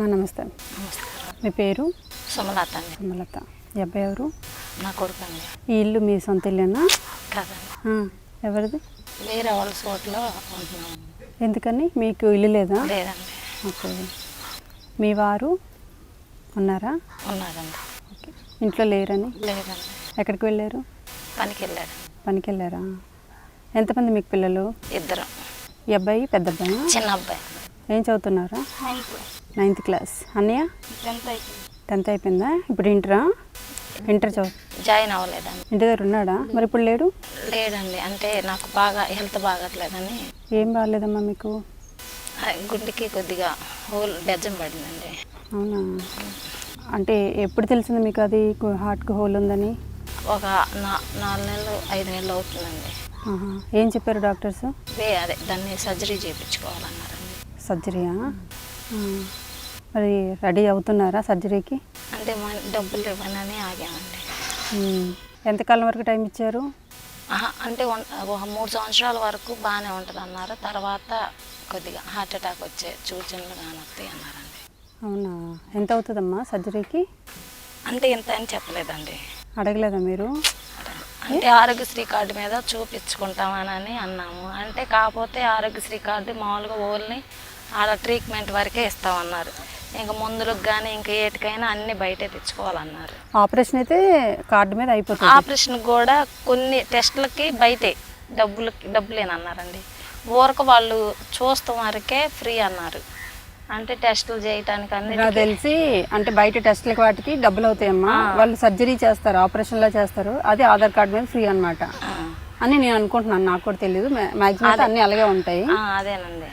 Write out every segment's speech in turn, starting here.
నమస్తే. మీ పేరు? సుమలత అండి. సుమలత. ఈ అబ్బాయి ఎవరు? నా కొడుకు అండి. ఈ ఇల్లు మీ సొంత ఇల్లేనా? కాదండి, ఎవరిది? వేరే వాళ్ళ చోట్లో ఉంటున్నాము. ఎందుకని మీకు ఇల్లు లేదా? లేదండి. ఓకే. మీ వారు ఉన్నారా? ఉన్నారండి. ఓకే. ఇంట్లో లేరని? లేదండి. ఎక్కడికి వెళ్ళారు? పనికి వెళ్ళారు. పనికి వెళ్ళారా? ఎంతమంది మీకు పిల్లలు? ఇద్దరు. ఈ అబ్బాయి పెద్ద అబ్బాయి? చిన్న అబ్బాయి. ఏం చదువుతున్నారా? 9th class. అన్నయ్య 10th అయిపోయిందా? ఇప్పుడు ఇంటర్ జాయిన్ అవ్వలేదండి. ఇంటి దగ్గర ఉన్నాడా? మరి ఇప్పుడు లేడు? లేడండి, అంటే నాకు బాగా హెల్త్ బాగట్లేదని. ఏం బాగాలేదమ్మా మీకు? గుండెకి కొద్దిగా హోల్ బెజ్జం పడిందండి. అవునా? అంటే ఎప్పుడు తెలిసింది మీకు అది హార్ట్కి హోల్ ఉందని? ఒక 4 నెలలు 5 నెలలు అవుతుందండి. ఏం చెప్పారు డాక్టర్స్? అదే దాన్ని సర్జరీ చేయించుకోవాలన్నారండి. సర్జరీయా? మరి రెడీ అవుతున్నారా సర్జరీకి? అంటే డబ్బులు ఇవ్వనని ఆగామండి. ఎంతకాలం వరకు టైం ఇచ్చారు? అంటే ఒక 3 సంవత్సరాల వరకు బాగానే ఉంటుంది అన్నారు. తర్వాత కొద్దిగా హార్ట్ అటాక్ వచ్చే సూచనలు కానొస్తాయి అన్నారండి. అవునా? ఎంత అవుతుందమ్మా సర్జరీకి? అంటే ఇంత అని చెప్పలేదండి. అడగలేదా మీరు? అంటే ఆరోగ్యశ్రీ కార్డు మీద చూపించుకుంటామని అన్నాము. అంటే కాకపోతే ఆరోగ్యశ్రీ కార్డు మామూలుగా ఓన్లీ ఆడ ట్రీట్మెంట్ వరకే ఇస్తామన్నారు. ఇంకా మందులకు కానీ ఇంకా ఏటికైనా అన్ని బయటే తెచ్చుకోవాలన్నారు. ఆపరేషన్ అయితే కార్డు మీద అయిపోతుంది. ఆపరేషన్ కూడా కొన్ని టెస్టులకి బయటే డబ్బులేనన్నారండి. ఊరకు వాళ్ళు చూస్తాం వరకే ఫ్రీ అన్నారు. అంటే టెస్టులు చేయటానికి అన్ని నాకు తెలిసి అంటే బయట టెస్టులకి వాటికి డబ్బులు అవుతాయమ్మా. వాళ్ళు సర్జరీ చేస్తారు, ఆపరేషన్లో చేస్తారు, అది ఆధార్ కార్డు మీద ఫ్రీ అనమాట అని నేను అనుకుంటున్నాను. నాకు కూడా తెలియదు, మ్యాక్సిమం అన్నీ అలాగే ఉంటాయి. అదేనండి.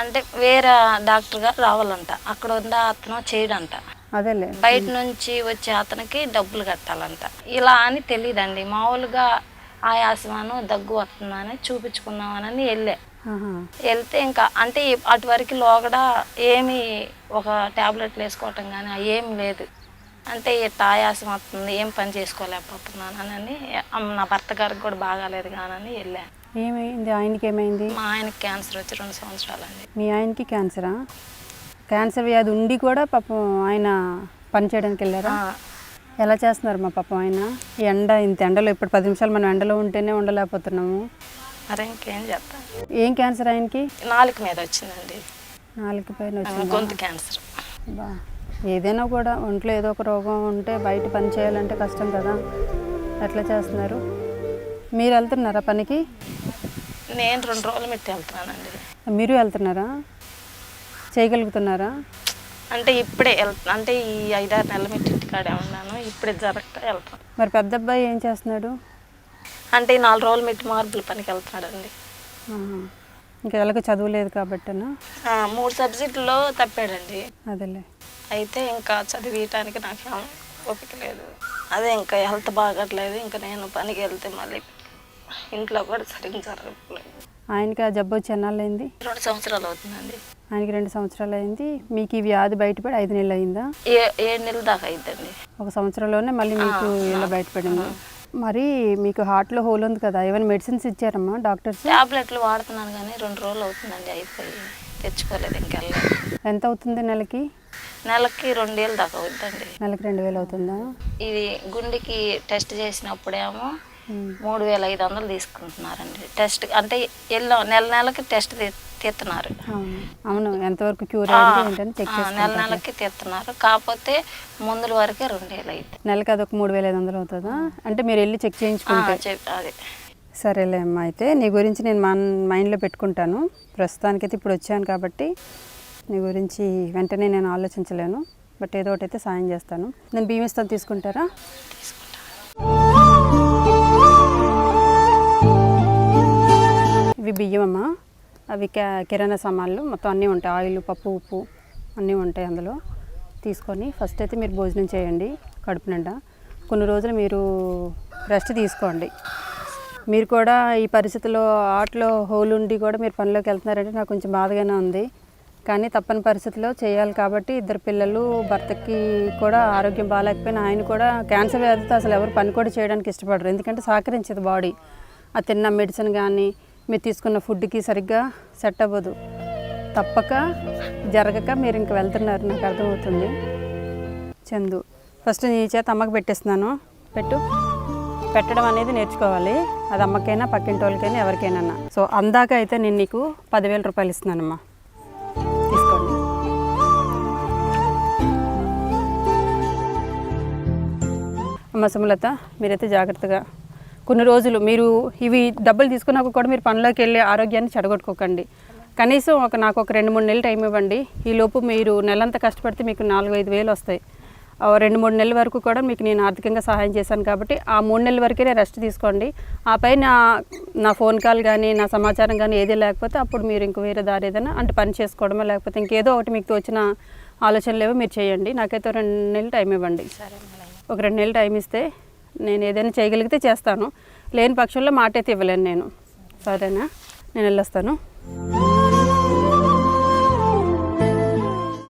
అంటే వేరే డాక్టర్ గారు రావాలంట, అక్కడ ఉన్న అతను చేయడంట. అదేలే, బయట నుంచి వచ్చే అతనికి డబ్బులు కట్టాలంట. ఇలా అని తెలియదండి. మామూలుగా ఆయాసమాను దగ్గు వస్తుందని చూపించుకుందామని వెళ్తే ఇంకా అంటే అటువరకు లోగడ ఏమి ఒక ట్యాబ్లెట్లు వేసుకోవటం కానీ ఏమి లేదు. అంటే ఇట్లా ఆయాసం వస్తుంది, ఏం పని చేసుకోలేకపోతున్నానని, నా భర్త గారికి కూడా బాగాలేదు కానని వెళ్ళాను. ఏమైంది ఆయనకి? ఏమైంది? మా ఆయనకి క్యాన్సర్ వచ్చి 2 సంవత్సరాలండి. మీ ఆయనకి క్యాన్సరా? క్యాన్సర్ వ్యాధి ఉండి కూడా పాపం ఆయన పని చేయడానికి వెళ్ళారా? ఎలా చేస్తున్నారు మా పాపం ఆయన? ఇంత ఎండలో ఇప్పుడు 10 నిమిషాలు మనం ఎండలో ఉంటేనే ఉండలేకపోతున్నాము. మరి ఇంకేం చేస్తాం. ఏం క్యాన్సర్ ఆయనకి? నాలుక మీద వచ్చిందండి. నాలుక పైన వచ్చింది. గొంతు క్యాన్సర్. ఏదైనా కూడా ఒంట్లో ఏదో ఒక రోగం ఉంటే బయట పని చేయాలంటే కష్టం కదా. ఎట్లా చేస్తున్నారు? మీరు వెళ్తున్నారా పనికి? నేను 2 రోజులు పెట్టి వెళ్తున్నానండి. మీరు వెళ్తున్నారా? చేయగలుగుతున్నారా? అంటే ఇప్పుడే అంటే ఈ 5-6 నెలల పెట్టి ఇంటికాడే ఉన్నాను. ఇప్పుడే జరగక వెళ్తాను. మరి పెద్ద అబ్బాయి ఏం చేస్తున్నాడు? అంటే 4 రోజులు పెట్టి మార్బుల్ పనికి వెళ్తున్నాడండి. ఇంకా ఎలాగో చదువులేదు కాబట్టినా 3 సబ్జెక్టుల్లో తప్పాడండి. అదేలే. అయితే ఇంకా చదివించడానికి నాకు ఓపిక లేదు. అదే ఇంకా హెల్త్ బాగట్లేదు. ఇంకా నేను పనికి వెళ్తే మళ్ళీ ఇంట్లో కూడా సరిగ్గా జరగట్లేదు. ఆయనకి ఆ జబ్బు వచ్చి ఎన్నాళ్ళు? 2 సంవత్సరాలు అవుతుందండి. ఆయనకి 2 సంవత్సరాలు అయింది. మీకు ఈ వ్యాధి బయటపడి 5 నెలలు అయిందా? 7 నెలల దాకా అయిందండి. 1 సంవత్సరంలోనే మళ్ళీ మీకు ఇలా బయటపడింది. మరి మీకు హార్ట్లో హోల్ ఉంది కదా, ఏమైనా మెడిసిన్స్ ఇచ్చారమ్మా డాక్టర్స్? టాబ్లెట్లు వాడుతున్నాను కానీ 2 రోజులు అవుతుందండి అయిపోయి, తెచ్చుకోలేదు. ఇంకెళ్ళలేదు. ఎంత అవుతుంది నెలకి? నెలకి 2,000 దాకా అవుతుందండి. నెలకి 2,000 అవుతుందా? ఇది గుండెకి టెస్ట్ చేసినప్పుడేమో 3,500 తీసుకుంటున్నారండి. టెస్ట్ అంటే నెలకి టెస్ట్ తీస్తున్నారు. అవును, ఎంతవరకు క్యూర్ ఏంటని చెక్ చేసి నెలకి తీస్తున్నారు. కాకపోతే మందుల వరకే 2,000 అవుతుంది. నెలకి అదొక 3,500 అవుతుందా? అంటే మీరు వెళ్ళి చెక్ చేయించుకుంటే? అదే. సరేలే అమ్మా, అయితే నీ గురించి నేను మైండ్లో పెట్టుకుంటాను. ప్రస్తుతానికైతే ఇప్పుడు వచ్చాను కాబట్టి నీ గురించి వెంటనే నేను ఆలోచించలేను. బట్ ఏదో ఒకటి అయితే సాయం చేస్తాను. నేను బియ్యం ఇస్తాను, తీసుకుంటారా? ఇవి బియ్యం అమ్మా. అవి కిరాణా సామాన్లు మొత్తం అన్నీ ఉంటాయి. ఆయిల్, పప్పు, ఉప్పు అన్నీ ఉంటాయి అందులో. తీసుకొని ఫస్ట్ అయితే మీరు భోజనం చేయండి కడుపు నిండా. కొన్ని రోజులు మీరు రెస్ట్ తీసుకోండి. మీరు కూడా ఈ పరిస్థితుల్లో ఆటలో హోల్ ఉండి కూడా మీరు పనిలోకి వెళ్తున్నారంటే నాకు కొంచెం బాధగానే ఉంది. కానీ తప్పని పరిస్థితిలో చేయాలి కాబట్టి 2 పిల్లలు, భర్తకి కూడా ఆరోగ్యం బాగాలేకపోయినా ఆయన కూడా క్యాన్సర్ వ్యాధితో అసలు ఎవరు పని కూడా చేయడానికి ఇష్టపడరు. ఎందుకంటే సహకరించదు బాడీ. ఆ తిన్న మెడిసిన్ కానీ మీరు తీసుకున్న ఫుడ్కి సరిగ్గా సెట్ అవ్వదు. తప్పక జరగక మీరు ఇంక వెళ్తున్నారు, నాకు అర్థమవుతుంది. చందు, ఫస్ట్ నీ చేత అమ్మకి పెట్టేస్తున్నాను. పెట్టడం అనేది నేర్చుకోవాలి. అది అమ్మకైనా పక్కింటి వాళ్ళకైనా ఎవరికైనా. సో అందాక అయితే నేను నీకు 10,000 రూపాయలు ఇస్తున్నానమ్మా, తీసుకోండి. అమ్మ సుమలత, మీరైతే జాగ్రత్తగా కొన్ని రోజులు మీరు ఇవి డబ్బులు తీసుకున్నాక కూడా మీరు పనిలోకి వెళ్ళి ఆరోగ్యాన్ని చెడగొట్టుకోకండి. కనీసం నాకు ఒక 2-3 నెలలు టైం ఇవ్వండి. ఈలోపు మీరు నెలంతా కష్టపడితే మీకు 4-5 వేలు వస్తాయి. 2-3 నెలల వరకు కూడా మీకు నేను ఆర్థికంగా సహాయం చేశాను కాబట్టి ఆ 3 నెలల వరకే రెస్ట్ తీసుకోండి. ఆ పైన నా ఫోన్ కాల్ కానీ నా సమాచారం కానీ ఏది లేకపోతే అప్పుడు మీరు ఇంక వేరే దారి ఏదైనా అంటే పని చేసుకోవడమో లేకపోతే ఇంకేదో ఒకటి మీకు తోచిన ఆలోచనలు ఏవో మీరు చేయండి. నాకైతే 2 నెలలు టైం ఇవ్వండి. ఒక 2 నెలలు టైం ఇస్తే నేను ఏదైనా చేయగలిగితే చేస్తాను, లేని పక్షంలో మాట అయితే ఇవ్వలేను నేను. సరేనా, నేను వెళ్ళొస్తాను.